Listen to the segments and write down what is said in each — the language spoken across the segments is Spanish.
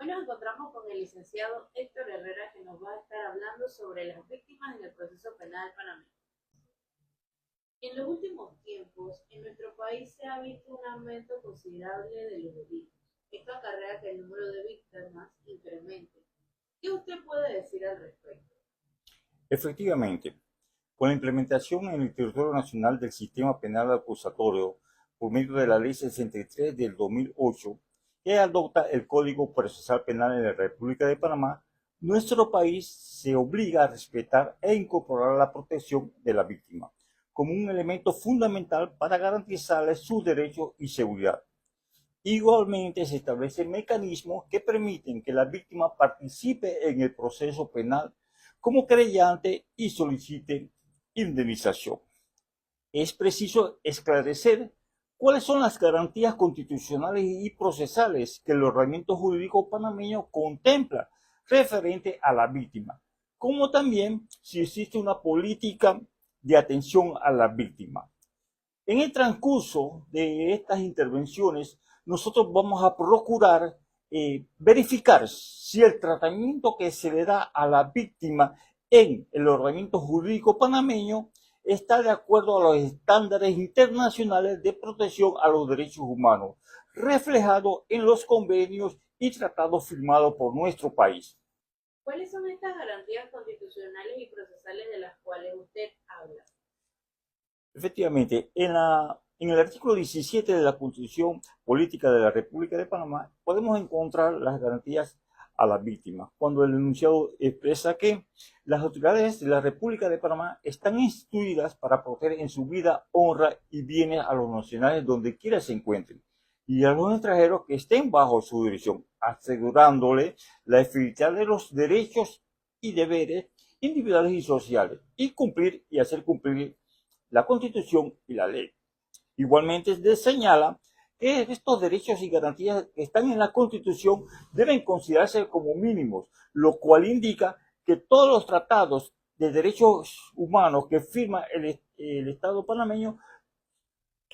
nos encontramos con el licenciado Héctor Herrera, que nos va a estar hablando sobre las víctimas en el proceso penal panameño. En los últimos tiempos, en nuestro país se ha visto un aumento considerable de los delitos. Esto acarrea que el número de víctimas incremente. ¿Qué usted puede decir al respecto? Efectivamente, con la implementación en el territorio nacional del sistema penal acusatorio por medio de la Ley 63 del 2008, que adopta el Código Procesal Penal en la República de Panamá, nuestro país se obliga a respetar e incorporar la protección de la víctima como un elemento fundamental para garantizarles sus derechos y seguridad. Igualmente, se establecen mecanismos que permiten que la víctima participe en el proceso penal como creyente y solicite indemnización. Es preciso esclarecer cuáles son las garantías constitucionales y procesales que el ordenamiento jurídico panameño contempla referente a la víctima, como también si existe una política de atención a la víctima. En el transcurso de estas intervenciones, nosotros vamos a procurar verificar si el tratamiento que se le da a la víctima en el ordenamiento jurídico panameño está de acuerdo a los estándares internacionales de protección a los derechos humanos, reflejado en los convenios y tratados firmados por nuestro país. ¿Cuáles son estas garantías constitucionales y procesales de las cuales usted habla? Efectivamente, en el artículo 17 de la Constitución Política de la República de Panamá podemos encontrar las garantías a las víctimas, cuando el enunciado expresa que las autoridades de la República de Panamá están instruidas para proteger en su vida, honra y bienes a los nacionales donde quiera se encuentren y a los extranjeros que estén bajo su dirección, asegurándole la efectividad de los derechos y deberes individuales y sociales, y cumplir y hacer cumplir la Constitución y la ley. Igualmente se señala que estos derechos y garantías que están en la Constitución deben considerarse como mínimos, lo cual indica que todos los tratados de derechos humanos que firma el Estado panameño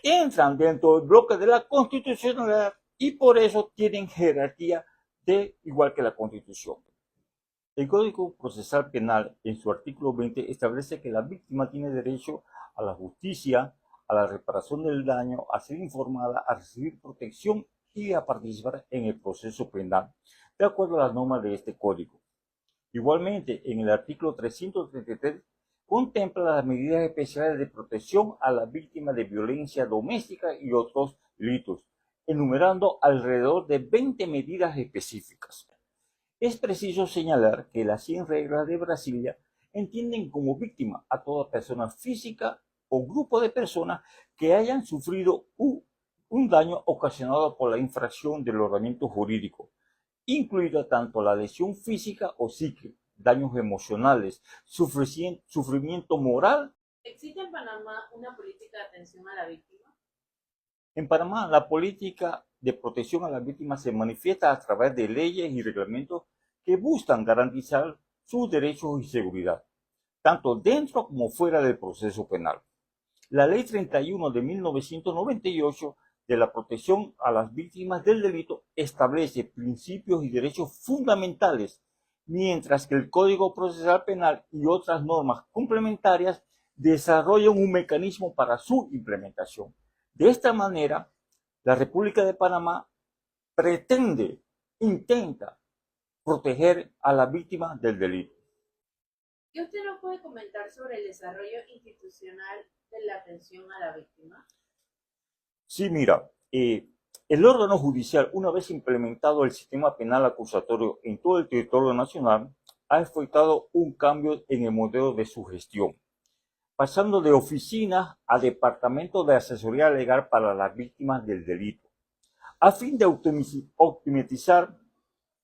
entran dentro del bloque de la constitucionalidad y por eso tienen jerarquía de igual que la Constitución. El Código Procesal Penal, en su artículo 20, establece que la víctima tiene derecho a la justicia, a la reparación del daño, a ser informada, a recibir protección y a participar en el proceso penal, de acuerdo a las normas de este código. Igualmente, en el artículo 333, contempla las medidas especiales de protección a la víctima de violencia doméstica y otros delitos, enumerando alrededor de 20 medidas específicas. Es preciso señalar que las 100 reglas de Brasilia entienden como víctima a toda persona física o grupo de personas que hayan sufrido un daño ocasionado por la infracción del ordenamiento jurídico, incluida tanto la lesión física o psíquica, daños emocionales, sufrimiento moral. ¿Existe en Panamá una política de atención a la víctima? En Panamá, la política de protección a las víctimas se manifiesta a través de leyes y reglamentos que buscan garantizar sus derechos y seguridad, tanto dentro como fuera del proceso penal. La Ley 31 de 1998 de la protección a las víctimas del delito establece principios y derechos fundamentales, mientras que el Código Procesal Penal y otras normas complementarias desarrollan un mecanismo para su implementación. De esta manera, la República de Panamá intenta proteger a la víctima del delito. ¿Qué usted nos puede comentar sobre el desarrollo institucional de la atención a la víctima? Sí, mira, el órgano judicial, una vez implementado el sistema penal acusatorio en todo el territorio nacional, ha efectuado un cambio en el modelo de su gestión, pasando de oficinas a departamentos de asesoría legal para las víctimas del delito, a fin de optimizar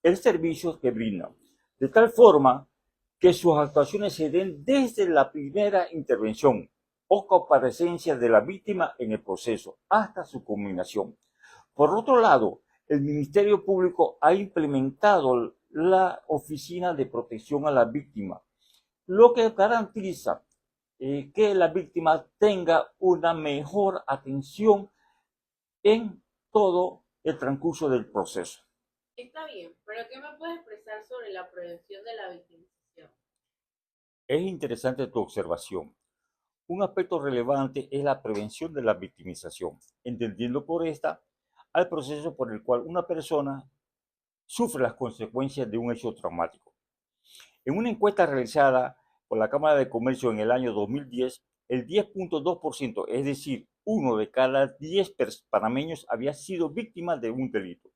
el servicio que brinda, de tal forma que sus actuaciones se den desde la primera intervención o comparecencia de la víctima en el proceso hasta su culminación. Por otro lado, el Ministerio Público ha implementado la Oficina de Protección a la Víctima, lo que garantiza que la víctima tenga una mejor atención en todo el transcurso del proceso. Está bien, pero ¿qué me puedes expresar sobre la prevención de la victimización? Es interesante tu observación. Un aspecto relevante es la prevención de la victimización, entendiendo por esta al proceso por el cual una persona sufre las consecuencias de un hecho traumático. En una encuesta realizada por la Cámara de Comercio en el año 2010, el 10.2%, es decir, uno de cada 10 panameños había sido víctima de un delito.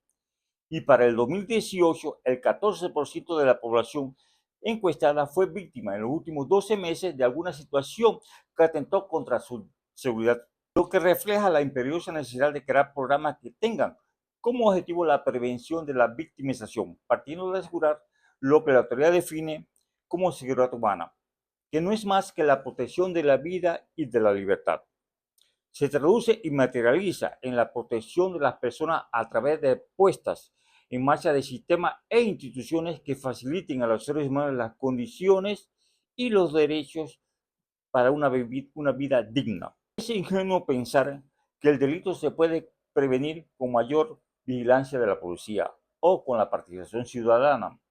Y para el 2018, el 14% de la población encuestada fue víctima en los últimos 12 meses de alguna situación que atentó contra su seguridad, lo que refleja la imperiosa necesidad de crear programas que tengan como objetivo la prevención de la victimización, partiendo de asegurar lo que la autoridad define como seguridad humana, que no es más que la protección de la vida y de la libertad. Se traduce y materializa en la protección de las personas a través de puestas en marcha de sistemas e instituciones que faciliten a los seres humanos las condiciones y los derechos para una vida digna. Es ingenuo pensar que el delito se puede prevenir con mayor vigilancia de la policía o con la participación ciudadana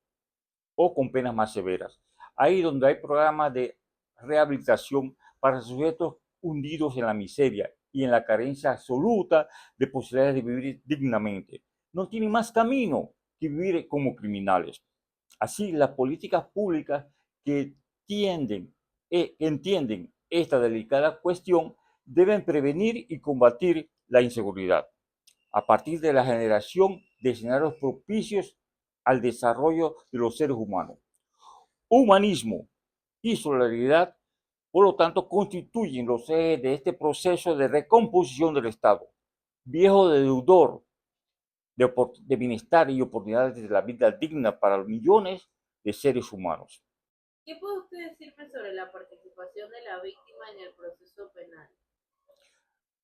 o con penas más severas. Ahí donde hay programas de rehabilitación para sujetos hundidos en la miseria y en la carencia absoluta de posibilidades de vivir dignamente. No tienen más camino que vivir como criminales. Así, las políticas públicas que entienden esta delicada cuestión deben prevenir y combatir la inseguridad a partir de la generación de escenarios propicios al desarrollo de los seres humanos. Humanismo y solidaridad, por lo tanto, constituyen los ejes de este proceso de recomposición del Estado, viejo deudor de bienestar y oportunidades de la vida digna para millones de seres humanos. ¿Qué puede usted decirme sobre la participación de la víctima en el proceso penal?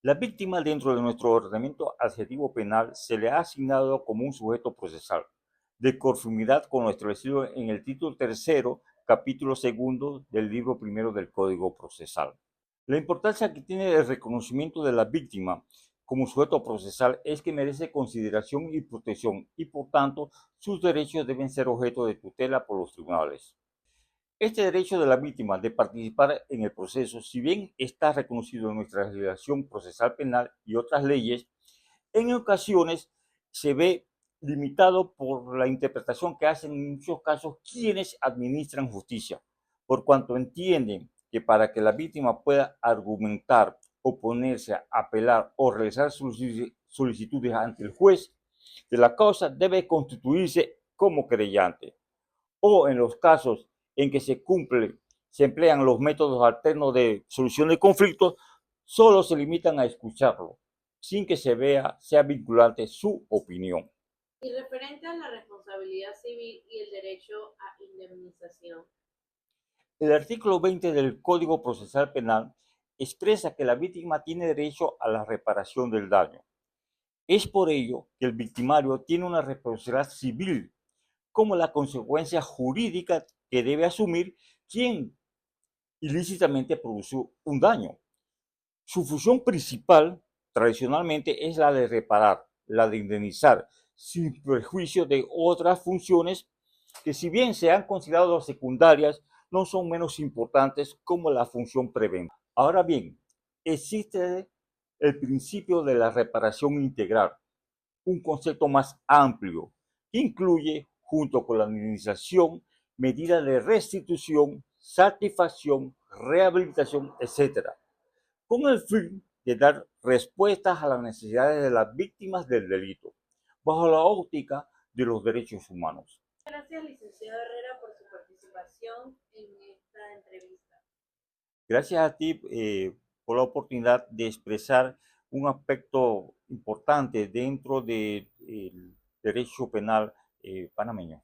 La víctima dentro de nuestro ordenamiento adjetivo penal se le ha asignado como un sujeto procesal, de conformidad con lo establecido en el título tercero, capítulo segundo del libro primero del Código Procesal. La importancia que tiene el reconocimiento de la víctima como sujeto procesal es que merece consideración y protección y por tanto sus derechos deben ser objeto de tutela por los tribunales. Este derecho de la víctima de participar en el proceso, si bien está reconocido en nuestra legislación procesal penal y otras leyes, en ocasiones se ve limitado por la interpretación que hacen en muchos casos quienes administran justicia, por cuanto entienden que para que la víctima pueda argumentar, oponerse, apelar o realizar solicitudes ante el juez de la causa, debe constituirse como querellante. O en los casos en que se emplean los métodos alternos de solución de conflictos, solo se limitan a escucharlo, sin que sea vinculante su opinión. Y referente a la responsabilidad civil y el derecho a indemnización. El artículo 20 del Código Procesal Penal expresa que la víctima tiene derecho a la reparación del daño. Es por ello que el victimario tiene una responsabilidad civil como la consecuencia jurídica que debe asumir quien ilícitamente produjo un daño. Su función principal, tradicionalmente, es la de reparar, la de indemnizar, sin perjuicio de otras funciones que, si bien se han considerado secundarias, no son menos importantes como la función preventiva. Ahora bien, existe el principio de la reparación integral, un concepto más amplio que incluye, junto con la indemnización, medidas de restitución, satisfacción, rehabilitación, etc., con el fin de dar respuestas a las necesidades de las víctimas del delito, bajo la óptica de los derechos humanos. Gracias, licenciado Herrera, por su participación en esta entrevista. Gracias a ti por la oportunidad de expresar un aspecto importante dentro del derecho penal panameño.